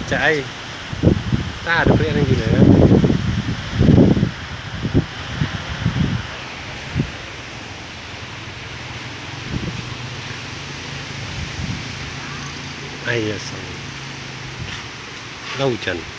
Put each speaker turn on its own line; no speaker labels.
Chạy ta được cái gì nữa ai giờ lâu trần